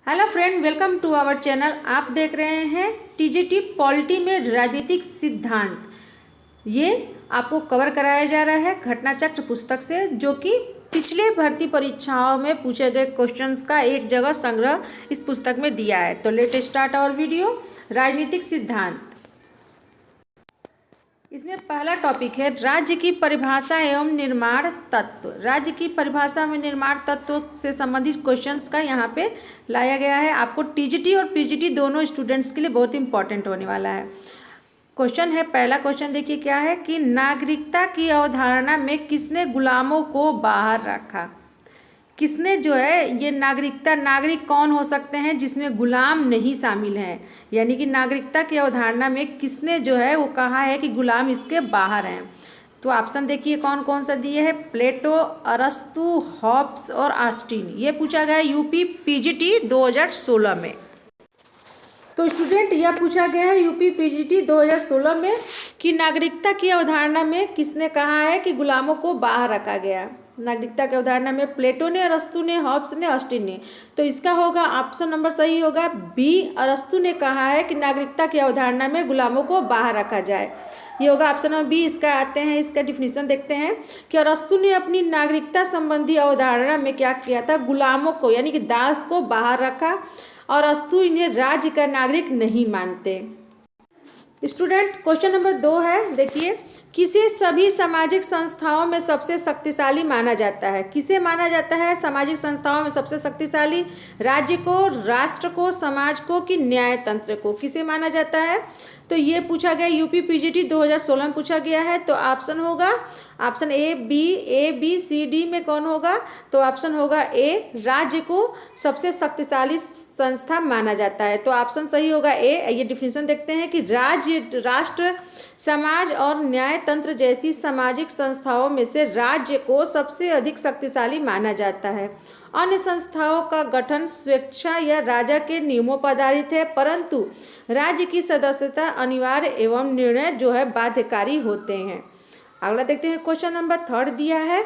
Hello friend, welcome to our channel. आप देख रहे हैं टीजीटी पॉलिटी में राजनीतिक सिद्धांत। ये आपको कवर कराया जा रहा है घटना चक्र पुस्तक से, जो कि पिछले भर्ती परीक्षाओं में पूछे गए क्वेश्चंस का एक जगह संग्रह इस पुस्तक में दिया है। तो लेट स्टार्ट आवर वीडियो। राजनीतिक सिद्धांत, इसमें पहला टॉपिक है राज्य की परिभाषा एवं निर्माण तत्व। राज्य की परिभाषा में निर्माण तत्व से संबंधित क्वेश्चंस का यहाँ पे लाया गया है। आपको टीजीटी और पीजीटी दोनों स्टूडेंट्स के लिए बहुत इंपॉर्टेंट होने वाला है। क्वेश्चन है, पहला क्वेश्चन देखिए क्या है कि नागरिकता की अवधारणा में किसने गुलामों को बाहर रखा। किसने जो है ये नागरिकता, नागरिक कौन हो सकते हैं जिसमें गुलाम नहीं शामिल हैं, यानी कि नागरिकता की अवधारणा में किसने जो है वो कहा है कि गुलाम इसके बाहर हैं। तो ऑप्शन देखिए कौन कौन सा दिए हैं, प्लेटो, अरस्तु, हॉब्स और ऑस्टिन। ये पूछा गया यूपी पीजीटी 2016 में। तो स्टूडेंट यह पूछा गया है यूपी पीजीटी 2016 में कि नागरिकता की अवधारणा में किसने कहा है कि गुलामों को बाहर रखा गया। नागरिकता की अवधारणा में प्लेटो ने, अरस्तु ने, हॉब्स ने, ऑस्टिन ने। तो इसका होगा ऑप्शन नंबर सही होगा बी, अरस्तु ने कहा है कि नागरिकता की अवधारणा में गुलामों को बाहर रखा जाए। ये होगा ऑप्शन नंबर बी। इसका आते हैं, इसका डिफिनीशन देखते हैं कि अरस्तु ने अपनी नागरिकता संबंधी अवधारणा में क्या किया था, गुलामों को यानी कि दास को बाहर रखा, और अरस्तु इन्हें राज्य का नागरिक नहीं मानते। स्टूडेंट क्वेश्चन नंबर 2 है, देखिए किसे सभी सामाजिक संस्थाओं में सबसे शक्तिशाली माना जाता है। किसे माना जाता है सामाजिक संस्थाओं में सबसे शक्तिशाली, राज्य को, राष्ट्र को, समाज को कि न्याय तंत्र को, किसे माना जाता है। तो ये पूछा गया यूपी पीजीटी 2016 में पूछा गया है। तो ऑप्शन होगा option A B C D में कौन होगा, तो ऑप्शन होगा ए, राज्य को सबसे शक्तिशाली संस्था माना जाता है। तो ऑप्शन सही होगा ए। ये डिफिनीशन देखते हैं कि राज्य, राष्ट्र, समाज और न्याय तंत्र जैसी सामाजिक संस्थाओं में से राज्य को सबसे अधिक शक्तिशाली माना जाता है। अन्य संस्थाओं का गठन स्वेच्छा या राजा के नियमों पर आधारित है, परंतु राज्य की सदस्यता अनिवार्य एवं निर्णय जो है बाध्यकारी होते हैं। अगला देखते हैं, क्वेश्चन नंबर 3 दिया है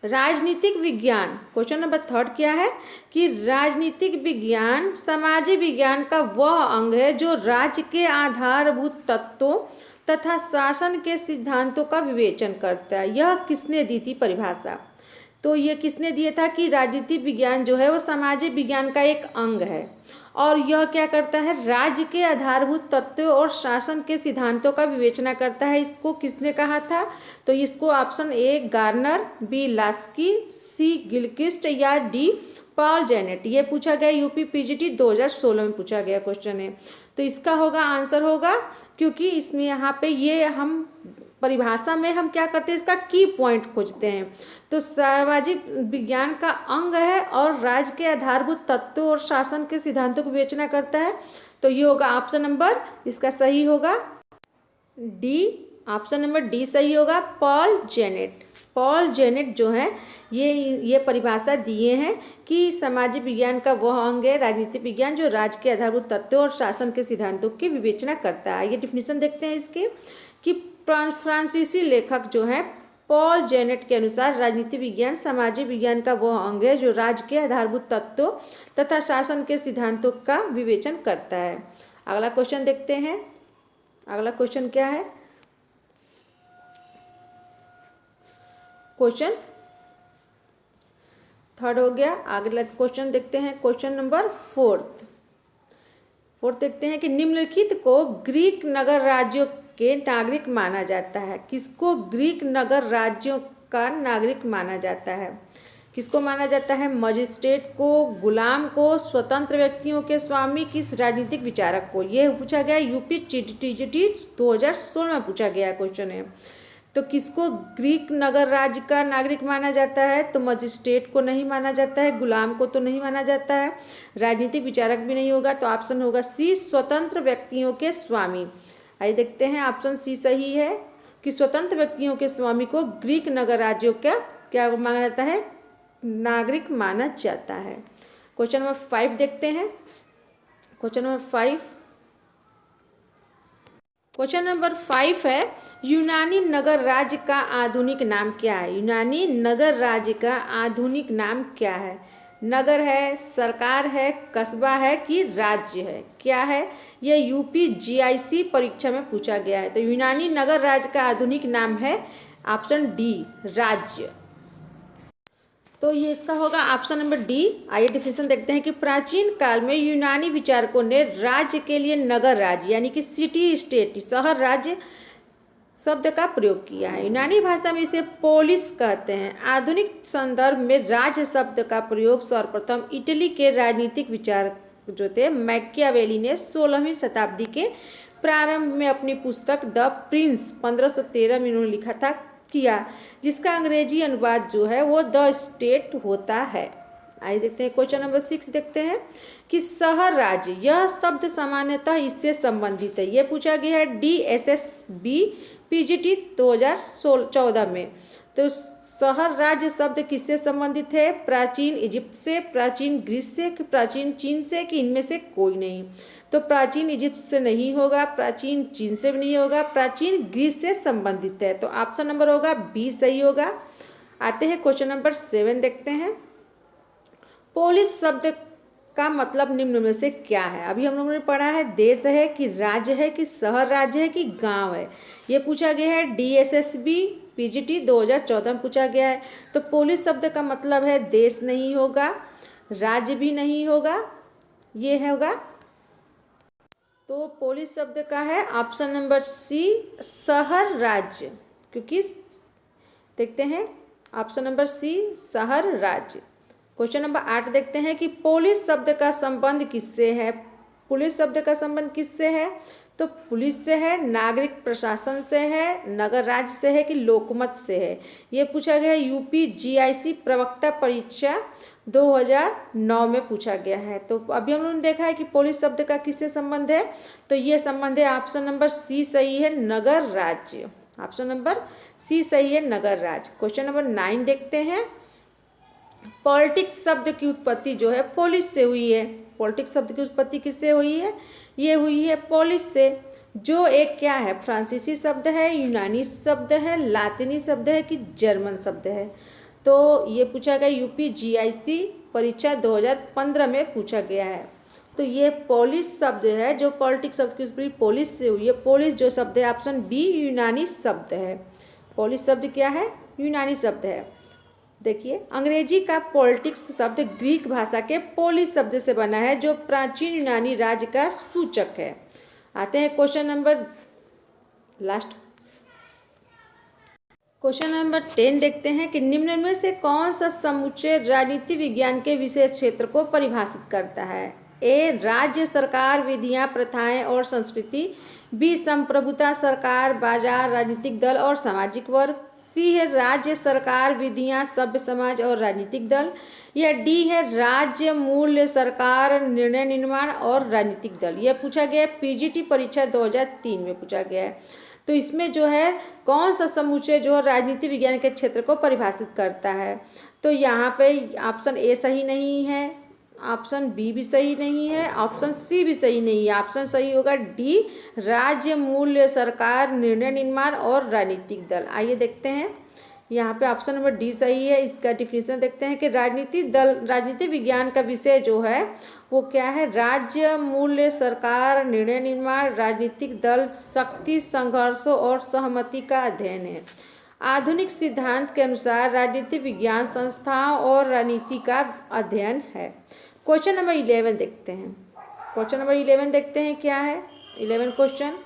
राजनीतिक विज्ञान। क्वेश्चन नंबर 3 क्या है कि राजनीतिक विज्ञान सामाजिक विज्ञान का वह अंग है जो राज्य के आधारभूत तत्वों तथा शासन के सिद्धांतों का विवेचन करता है। यह किसने दी थी परिभाषा, तो ये किसने दिया था कि राजनीतिक विज्ञान जो है वो सामाजिक विज्ञान का एक अंग है और यह क्या करता है, राज्य के आधारभूत तत्वों और शासन के सिद्धांतों का विवेचना करता है। इसको किसने कहा था, तो इसको option A Garner, B Laski, C Gilchrist या डी पॉल जेनेट। ये पूछा गया यूपी पीजीटी 2016 में पूछा गया क्वेश्चन है। तो इसका होगा आंसर होगा, क्योंकि इसमें यहाँ पे ये हम परिभाषा में हम क्या करते हैं, इसका की पॉइंट खोजते हैं। तो सामाजिक विज्ञान का अंग है और राज्य के आधारभूत तत्वों और शासन के सिद्धांतों की विवेचना करता है। तो ये होगा ऑप्शन नंबर, इसका सही होगा डी, ऑप्शन नंबर डी सही होगा, पॉल जेनेट। पॉल जेनेट जो है ये परिभाषा दिए हैं कि सामाजिक विज्ञान का वह अंग है राजनीतिक विज्ञान जो राज्य के आधारभूत तत्वों और शासन के सिद्धांतों की विवेचना करता है। ये डिफिनीशन देखते हैं इसके कि फ्रांसीसी लेखक जो है पॉल जेनेट के अनुसार राजनीतिक विज्ञान सामाजिक विज्ञान का वह अंग है जो राज्य के आधारभूत तत्वों तथा शासन के सिद्धांतों का विवेचन करता है। अगला क्वेश्चन देखते हैं। अगला क्वेश्चन क्या है, क्वेश्चन 3 हो गया। अगला क्वेश्चन देखते हैं, क्वेश्चन नंबर 4 देखते हैं कि निम्नलिखित को ग्रीक नगर राज्यों के नागरिक माना जाता है। किसको ग्रीक नगर राज्यों का नागरिक माना जाता है, किसको माना जाता है, मजिस्ट्रेट को, गुलाम को, स्वतंत्र व्यक्तियों के स्वामी, किस राजनीतिक विचारक को। यह पूछा गया यूपी टीजीटी 2016 में पूछा गया क्वेश्चन है। तो किसको ग्रीक नगर राज्य का नागरिक माना जाता है, तो मजिस्ट्रेट को नहीं माना जाता है, गुलाम को तो नहीं माना जाता है, राजनीतिक विचारक भी नहीं होगा। तो ऑप्शन होगा सी, स्वतंत्र व्यक्तियों के स्वामी। आइए देखते हैं, ऑप्शन सी सही है कि स्वतंत्र व्यक्तियों के स्वामी को ग्रीक नगर राज्यों का क्या माना जाता है, नागरिक माना जाता है। क्वेश्चन नंबर 5 देखते हैं। क्वेश्चन नंबर 5 है यूनानी नगर राज्य का आधुनिक नाम क्या है। यूनानी नगर राज्य का आधुनिक नाम क्या है। नगर है, सरकार है, कस्बा है कि राज्य है? क्या है? यह यूपी जीआईसी परीक्षा में पूछा गया है। तो यूनानी नगर राज्य का आधुनिक नाम है ऑप्शन डी, राज्य। तो ये इसका होगा ऑप्शन नंबर डी। आइए डिफिनेशन देखते हैं कि प्राचीन काल में यूनानी विचारकों ने राज्य के लिए नगर राज्य यानी कि सिटी स्टेट, शहर राज्य शब्द का प्रयोग किया है। यूनानी भाषा में इसे पोलिस कहते हैं। आधुनिक संदर्भ में राज्य शब्द का प्रयोग सर्वप्रथम इटली के राजनीतिक विचारक जो थे मैकियावेली ने 16वीं शताब्दी के प्रारंभ में अपनी पुस्तक द प्रिंस 1513 में उन्होंने लिखा था किया, जिसका अंग्रेजी अनुवाद जो है वो द स्टेट होता है। आइए देखते हैं क्वेश्चन नंबर 6 देखते हैं कि शहर राज्य यह शब्द सामान्यतः इससे संबंधित है। यह पूछा गया है DSSB PGT 2014 में। तो शहर राज्य शब्द किससे संबंधित है? प्राचीन इजिप्ट से, प्राचीन ग्रीस से, प्राचीन चीन से, कि इनमें से कोई नहीं? तो प्राचीन इजिप्ट से नहीं होगा, प्राचीन चीन से भी नहीं होगा, प्राचीन ग्रीस से संबंधित है। तो ऑप्शन नंबर होगा बी सही होगा। आते हैं क्वेश्चन नंबर 7 देखते हैं। पोलिस शब्द का मतलब निम्न में से क्या है? अभी हम लोगों ने पढ़ा है देश है कि राज्य है कि शहर राज्य है कि गांव है। ये पूछा गया है DSSB PGT 2014 में पूछा गया है। तो पोलिस शब्द का मतलब है देश नहीं होगा, राज्य भी नहीं होगा, ये होगा। तो पोलिस शब्द का है ऑप्शन नंबर सी, शहर राज्य, क्योंकि देखते हैं ऑप्शन नंबर सी, शहर राज्य। क्वेश्चन नंबर 8 देखते हैं कि पुलिस शब्द का संबंध किससे है? पुलिस शब्द का संबंध किससे है? तो पुलिस से है, नागरिक प्रशासन से है, नगर राज्य से है कि लोकमत से है? ये पूछा गया है यूपी जीआईसी प्रवक्ता परीक्षा 2009 में पूछा गया है। तो अभी हम लोगों ने देखा है कि पुलिस शब्द का किससे संबंध है? तो ये संबंध है ऑप्शन नंबर सी सही है, नगर राज्य। ऑप्शन नंबर सी सही है, नगर राज्य। क्वेश्चन नंबर 9 देखते हैं। पॉलिटिक्स शब्द की उत्पत्ति जो है पोलिस से हुई है। पॉलिटिक्स शब्द की उत्पत्ति किससे हुई है? ये हुई है पोलिस से, जो एक क्या है? फ्रांसीसी शब्द है, यूनानी शब्द है, लातिनी शब्द है कि जर्मन शब्द है? तो ये पूछा गया यूपी जीआईसी परीक्षा 2015 में पूछा गया है। तो ये पोलिस शब्द है जो पॉलिटिक्स शब्द की उत्पत्ति पोलिस से हुई है। पोलिस जो शब्द है ऑप्शन बी यूनानी शब्द है। पोलिस शब्द क्या है? यूनानी शब्द है। देखिए अंग्रेजी का पॉलिटिक्स शब्द ग्रीक भाषा के पोलिस शब्द से बना है जो प्राचीन यूनानी राज्य का सूचक है। आते हैं question number last, question number 10 देखते हैं कि निम्न में से कौन सा समुच्चय राजनीति विज्ञान के विषय क्षेत्र को परिभाषित करता है? ए राज्य सरकार विधियां प्रथाएं और संस्कृति, बी संप्रभुता सरकार बाजार राजनीतिक दल और सामाजिक वर्ग, सी है राज्य सरकार विधियां सभ्य समाज और राजनीतिक दल, या डी है राज्य मूल्य सरकार निर्णय निर्माण और राजनीतिक दल। यह पूछा गया है पीजीटी परीक्षा 2003 में पूछा गया है। तो इसमें जो है कौन सा समुच्चय जो राजनीति विज्ञान के क्षेत्र को परिभाषित करता है? तो यहाँ पे ऑप्शन ए सही नहीं है, ऑप्शन बी भी सही नहीं है, ऑप्शन सी भी सही नहीं है। ऑप्शन सही होगा डी राज्य मूल्य सरकार निर्णय निर्माण और राजनीतिक दल। आइए देखते हैं यहाँ पे ऑप्शन नंबर डी सही है। इसका डिफिनेशन देखते हैं कि राजनीति विज्ञान का विषय जो है वो क्या है? राज्य मूल्य सरकार निर्णय निर्माण राजनीतिक दल शक्ति संघर्षों और सहमति का अध्ययन है। आधुनिक सिद्धांत के अनुसार राजनीति विज्ञान संस्थाओं और राजनीति का अध्ययन है। क्वेश्चन नंबर 11 देखते हैं। क्वेश्चन नंबर 11 देखते हैं क्या है 11 क्वेश्चन।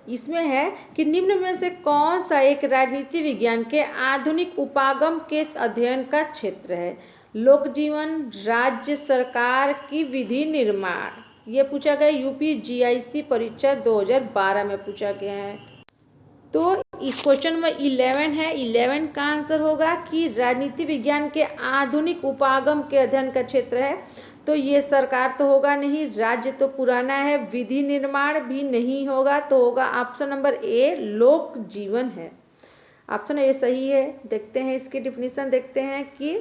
इसमें है कि निम्न में से कौन सा एक राजनीति विज्ञान के आधुनिक उपागम के अध्ययन का क्षेत्र है? लोक जीवन, राज्य सरकार की विधि निर्माण। ये पूछा गया यूपी जीआईसी परीक्षा 2012 में पूछा गया है। तो इस क्वेश्चन में 11 है, 11 का आंसर होगा कि राजनीति विज्ञान के आधुनिक उपागम के अध्ययन का क्षेत्र है। तो ये सरकार तो होगा नहीं, राज्य तो पुराना है, विधि निर्माण भी नहीं होगा, तो होगा ऑप्शन नंबर ए लोक जीवन है। ऑप्शन ए सही है। देखते हैं इसकी डिफिनीशन देखते हैं कि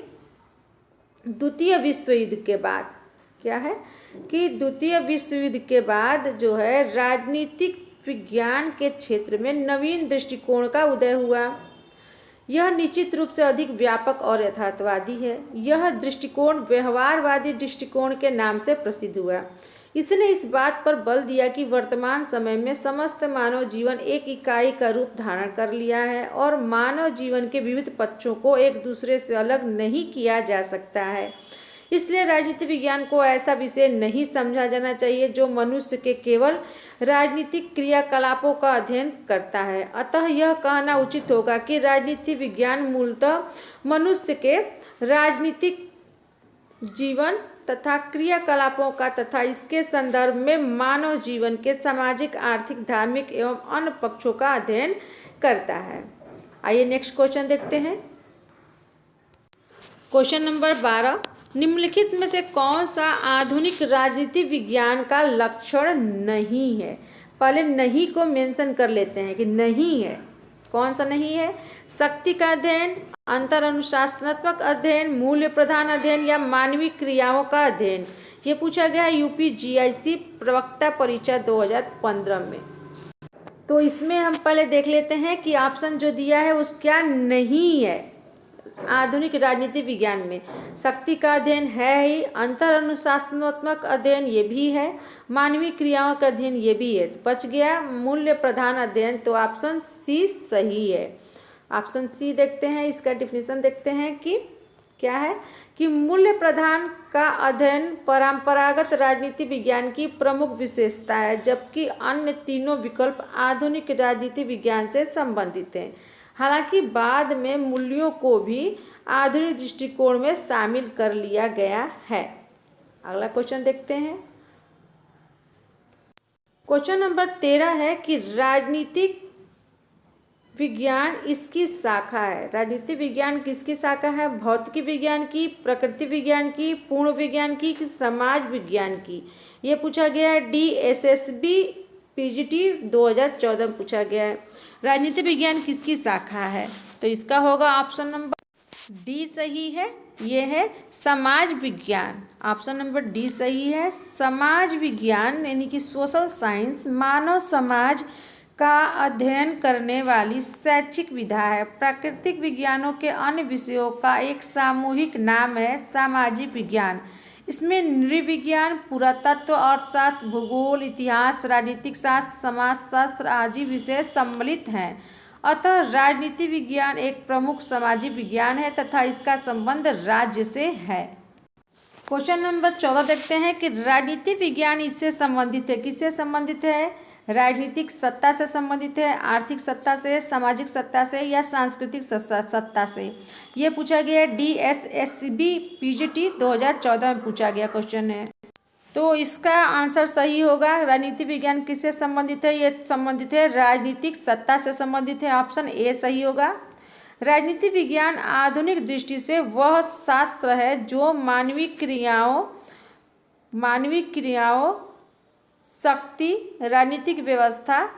द्वितीय विश्व युद्ध के बाद क्या है कि द्वितीय विश्व युद्ध के बाद जो है राजनीतिक विज्ञान के क्षेत्र में नवीन दृष्टिकोण का उदय हुआ। यह निश्चित रूप से अधिक व्यापक और यथार्थवादी है। यह दृष्टिकोण व्यवहारवादी दृष्टिकोण के नाम से प्रसिद्ध हुआ। इसने इस बात पर बल दिया कि वर्तमान समय में समस्त मानव जीवन एक इकाई का रूप धारण कर लिया है और मानव जीवन के विविध पक्षों को एक दूसरे से अलग नहीं किया जा सकता है। इसलिए राजनीति विज्ञान को ऐसा विषय नहीं समझा जाना चाहिए जो मनुष्य के केवल राजनीतिक क्रियाकलापों का अध्ययन करता है। अतः यह कहना उचित होगा कि राजनीति विज्ञान मूलतः मनुष्य के राजनीतिक जीवन तथा क्रियाकलापों का तथा इसके संदर्भ में मानव जीवन के सामाजिक, आर्थिक, धार्मिक एवं अन्य पक्षों का अध्ययन करता है। आइए नेक्स्ट क्वेश्चन देखते हैं। क्वेश्चन नंबर 12, निम्नलिखित में से कौन सा आधुनिक राजनीति विज्ञान का लक्षण नहीं है? पहले नहीं को मेंशन कर लेते हैं कि नहीं है। कौन सा नहीं है? शक्ति का अध्ययन, अंतर अनुशासनात्मक अध्ययन, मूल्य प्रधान अध्ययन या मानवीय क्रियाओं का अध्ययन। ये पूछा गया यूपीजीआईसी प्रवक्ता परीक्षा 2015 में। तो इसमें हम पहले देख लेते हैं कि ऑप्शन जो दिया है उस क्या नहीं है आधुनिक राजनीति विज्ञान में। शक्ति का अध्ययन है ही, अंतर अनुशासनात्मक अध्ययन ये भी है, मानवीय क्रियाओं का अध्ययन ये भी है। तो बच गया मूल्य प्रधान अध्ययन, तो ऑप्शन सी सही है। ऑप्शन सी देखते हैं, इसका डिफिनीशन देखते हैं कि क्या है कि मूल्य प्रधान का अध्ययन परंपरागत राजनीति विज्ञान की प्रमुख विशेषता है, जबकि अन्य तीनों विकल्प आधुनिक राजनीति विज्ञान से संबंधित हैं। हालांकि बाद में मूल्यों को भी आधुनिक दृष्टिकोण में शामिल कर लिया गया है। अगला क्वेश्चन देखते हैं। क्वेश्चन नंबर 13 है कि राजनीतिक विज्ञान इसकी शाखा है। राजनीति विज्ञान किसकी शाखा है? भौतिक विज्ञान की, प्रकृति विज्ञान की, पूर्ण विज्ञान की, समाज विज्ञान की। ये पूछा गया है DSSB PGT 2014 में पूछा गया है। राजनीति विज्ञान किसकी शाखा है? तो इसका होगा ऑप्शन नंबर डी सही है। ये है समाज विज्ञान। ऑप्शन नंबर डी सही है। समाज विज्ञान यानी कि सोशल साइंस मानव समाज का अध्ययन करने वाली शैक्षिक विधा है। प्राकृतिक विज्ञानों के अन्य विषयों का एक सामूहिक नाम है सामाजिक विज्ञान। इसमें नृविज्ञान, पुरातत्व, अर्थशास्त्र, भूगोल, इतिहास, राजनीतिक शास्त्र, समाजशास्त्र आदि विषय सम्मिलित हैं। अतः राजनीति विज्ञान एक प्रमुख सामाजिक विज्ञान है तथा इसका संबंध राज्य से है। क्वेश्चन नंबर 14 देखते हैं कि राजनीति विज्ञान इससे संबंधित है। किससे संबंधित है? राजनीतिक सत्ता से संबंधित है, आर्थिक सत्ता से, सामाजिक सत्ता से या सांस्कृतिक सत्ता से। ये पूछा गया DSSB PGT 2014 में पूछा गया क्वेश्चन है। तो इसका आंसर सही होगा। राजनीति विज्ञान किससे संबंधित है? ये संबंधित है राजनीतिक सत्ता से संबंधित है। ऑप्शन ए सही होगा। राजनीति विज्ञान आधुनिक दृष्टि से वह शास्त्र है जो मानवीय क्रियाओं, शक्ति, राजनीतिक व्यवस्था,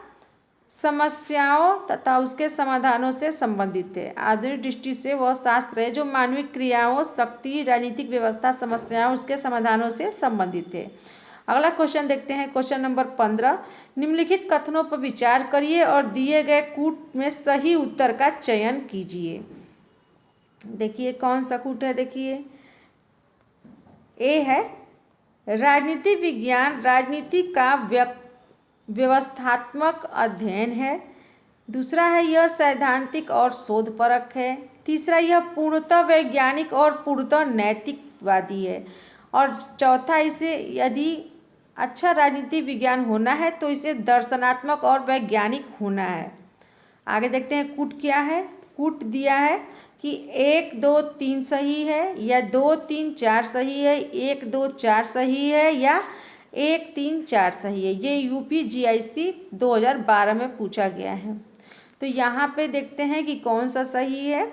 समस्याओं तथा उसके समाधानों से संबंधित है। आधुनिक दृष्टि से वह शास्त्र है जो मानवीय क्रियाओं, शक्ति, राजनीतिक व्यवस्था, समस्याओं, उसके समाधानों से संबंधित है। अगला क्वेश्चन देखते हैं। क्वेश्चन नंबर 15, निम्नलिखित कथनों पर विचार करिए और दिए गए कूट में सही उत्तर का चयन कीजिए। देखिए कौन सा कूट है? देखिए ए है राजनीति विज्ञान राजनीति का व्यवस्थात्मक अध्ययन है। दूसरा है यह सैद्धांतिक और शोधपरक है। तीसरा यह पूर्णतः वैज्ञानिक और पूर्णतः नैतिकवादी है। और चौथा, इसे यदि अच्छा राजनीति विज्ञान होना है तो इसे दर्शनात्मक और वैज्ञानिक होना है। आगे देखते हैं कूट क्या है। कूट दिया है कि 1 2 3 सही है या 2 3 4 सही है, 1 2 4 सही है या 1 3 4 सही है। ये UPGIC 2012 में पूछा गया है। तो यहाँ पे देखते हैं कि कौन सा सही है।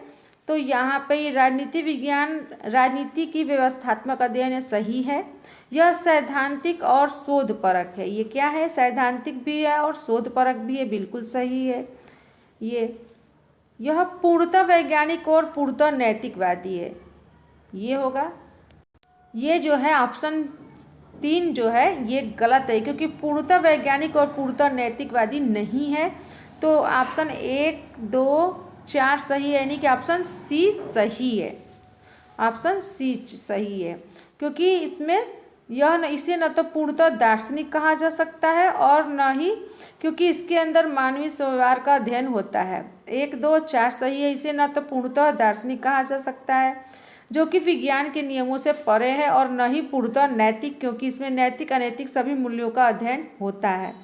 तो यहाँ पे ये राजनीति विज्ञान राजनीति की व्यवस्थात्मक अध्ययन है, सही है। यह सैद्धांतिक और शोधपरक है। ये क्या है? सैद्धांतिक भी है और शोधपरक भी है, बिल्कुल सही है। यह पूर्णतः वैज्ञानिक और पूर्णतः नैतिकवादी है, ये होगा। ये जो है ऑप्शन 3 जो है ये गलत है, क्योंकि पूर्णतः वैज्ञानिक और पूर्णतः नैतिकवादी नहीं है। तो ऑप्शन 1 2 4 सही है, यानी कि ऑप्शन सी सही है। ऑप्शन सी सही है, क्योंकि इसमें इसे न तो पूर्णतः दार्शनिक कहा जा सकता है और न ही, क्योंकि इसके अंदर मानवीय व्यवहार का अध्ययन होता है। 1, 2, 4 सही है। इसे न तो पूर्णतः दार्शनिक कहा जा सकता है, जो कि विज्ञान के नियमों से परे है, और न ही पूर्णतः नैतिक, क्योंकि इसमें नैतिक अनैतिक सभी मूल्यों का अध्ययन होता है।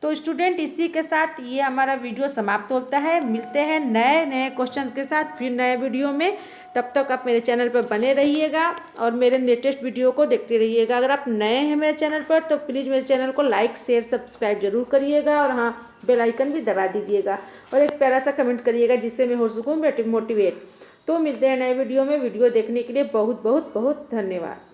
तो स्टूडेंट, इसी के साथ ये हमारा वीडियो समाप्त होता है। मिलते हैं नए नए क्वेश्चन के साथ फिर नए वीडियो में। तब तक आप मेरे चैनल पर बने रहिएगा और मेरे लेटेस्ट वीडियो को देखते रहिएगा। अगर आप नए हैं मेरे चैनल पर तो प्लीज़ मेरे चैनल को लाइक शेयर सब्सक्राइब जरूर करिएगा, और हाँ, बेल आइकन भी दबा दीजिएगा, और एक प्यारा सा कमेंट करिएगा जिससे मैं हो सकूँ मोटिवेट। तो मिलते हैं नए वीडियो में। वीडियो देखने के लिए बहुत बहुत बहुत धन्यवाद।